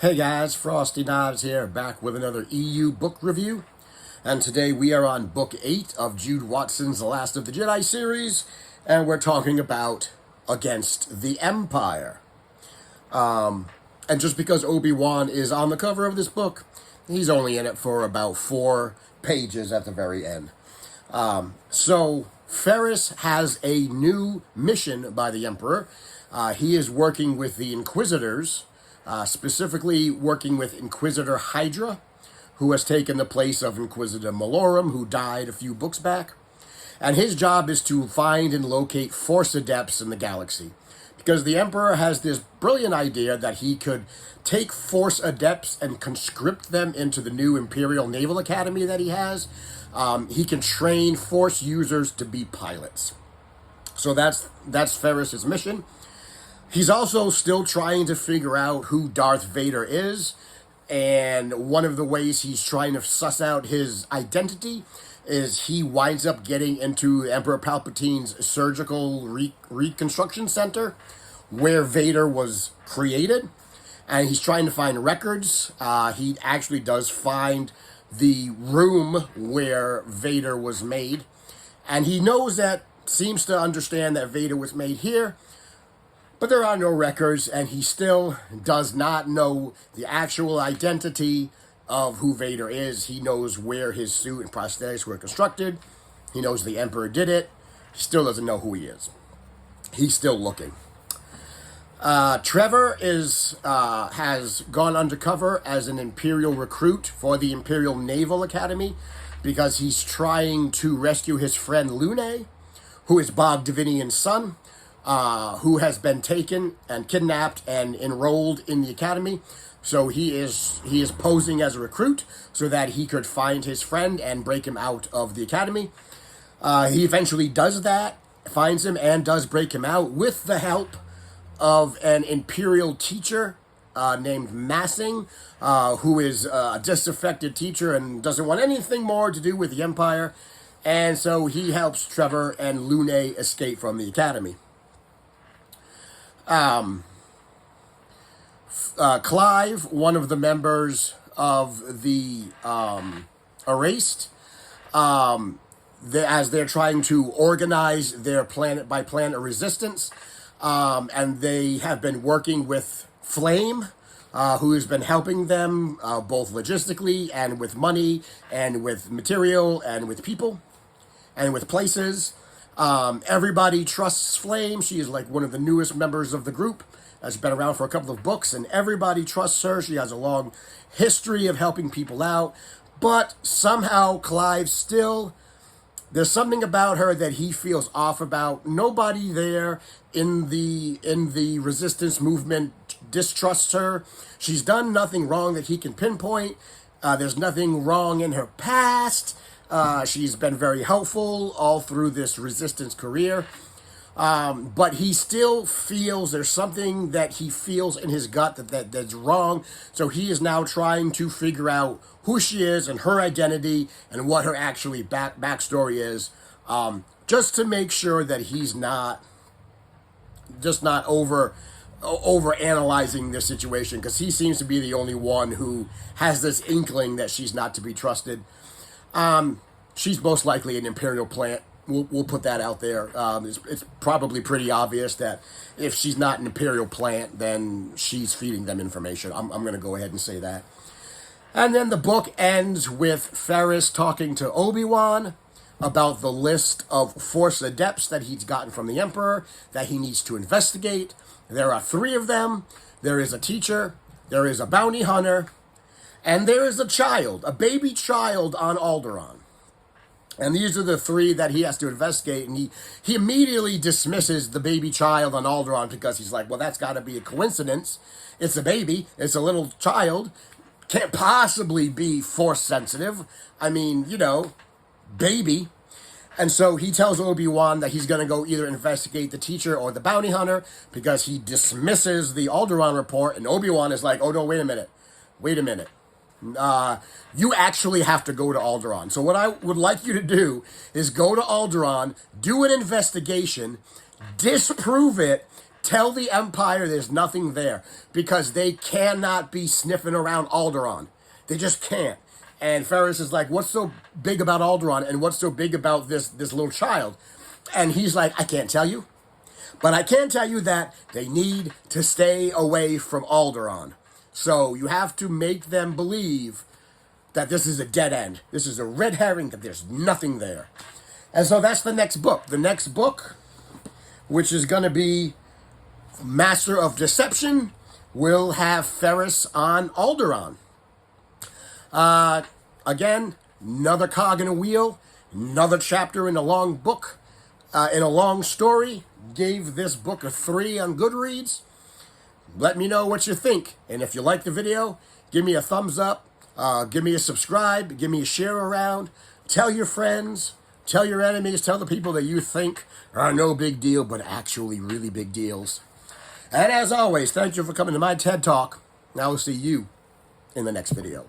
Hey guys, Frosty here, back with another EU book review. And today we are on Book 8 of Jude Watson's The Last of the Jedi series, and we're talking about Against the Empire. And just because Obi-Wan is on the cover of this book, he's only in it for about 4 pages at the very end. So Ferus has a new mission by the Emperor. He is working with the Inquisitors, specifically working with Inquisitor Hydra, who has taken the place of Inquisitor Malorum, who died a few books back. And his job is to find and locate Force Adepts in the galaxy. Because the Emperor has this brilliant idea that he could take Force Adepts and conscript them into the new Imperial Naval Academy that he has. He can train Force users to be pilots. So that's Ferus's mission. He's also still trying to figure out who Darth Vader is, and one of the ways he's trying to suss out his identity is he winds up getting into Emperor Palpatine's surgical reconstruction center, where Vader was created, and he's trying to find records. He actually does find the room where Vader was made, and he seems to understand that Vader was made here, but there are no records, and he still does not know the actual identity of who Vader is. He knows where his suit and prosthetics were constructed. He knows the Emperor did it. He still doesn't know who he is. He's still looking. Trevor has gone undercover as an Imperial recruit for the Imperial Naval Academy because he's trying to rescue his friend Lune, who is Bob Davinian's son, who has been taken and kidnapped and enrolled in the academy. So he is posing as a recruit so that he could find his friend and break him out of the academy. He eventually does that, finds him, and does break him out with the help of an Imperial teacher named Massing, who is a disaffected teacher and doesn't want anything more to do with the Empire. And so he helps Trevor and Lune escape from the academy. Clive, one of the members of the Erased, as they're trying to organize their planet-by-planet resistance, and they have been working with Flame, who has been helping them both logistically and with money and with material and with people and with places. Everybody trusts Flame. She is like one of the newest members of the group. Has been around for a couple of books, and everybody trusts her. She has a long history of helping people out. But somehow Clive there's something about her that he feels off about. Nobody there in the resistance movement distrusts her. She's done nothing wrong that he can pinpoint. There's nothing wrong in her past. She's been very helpful all through this resistance career. But he still feels there's something that he feels in his gut that's wrong. So he is now trying to figure out who she is and her identity and what her actually backstory is, just to make sure that he's not over analyzing this situation, because he seems to be the only one who has this inkling that she's not to be trusted. She's most likely an Imperial plant. We'll put that out there. It's probably pretty obvious that if she's not an Imperial plant, then she's feeding them information. I'm going to go ahead and say that. And then the book ends with Ferus talking to Obi-Wan about the list of Force Adepts that he's gotten from the Emperor that he needs to investigate. There are 3 of them. There is a teacher, there is a bounty hunter, and there is a baby child on Alderaan. And these are the 3 that he has to investigate, and he immediately dismisses the baby child on Alderaan because he's like, well, that's got to be a coincidence. It's a baby. It's a little child. Can't possibly be Force sensitive. I mean, baby. And so he tells Obi-Wan that he's going to go either investigate the teacher or the bounty hunter because he dismisses the Alderaan report, and Obi-Wan is like, oh, no, wait a minute. You actually have to go to Alderaan. So what I would like you to do is go to Alderaan, do an investigation, disprove it, Tell the Empire there's nothing there, because they cannot be sniffing around Alderaan. They just can't. And Ferus is like, what's so big about Alderaan, and what's so big about this little child? And he's like, I can't tell you, but I can tell you that they need to stay away from Alderaan. So you have to make them believe that this is a dead end. This is a red herring, that there's nothing there. And so that's the next book. The next book, which is going to be Master of Deception, will have Ferus on Alderaan. Again, another cog in a wheel, another chapter in a long book, in a long story. Gave this book a 3 on Goodreads. Let me know what you think. And if you like the video, give me a thumbs up, give me a subscribe, give me a share around. Tell your friends, tell your enemies, tell the people that you think are no big deal, but actually really big deals. And as always, thank you for coming to my TED Talk. And I will see you in the next video.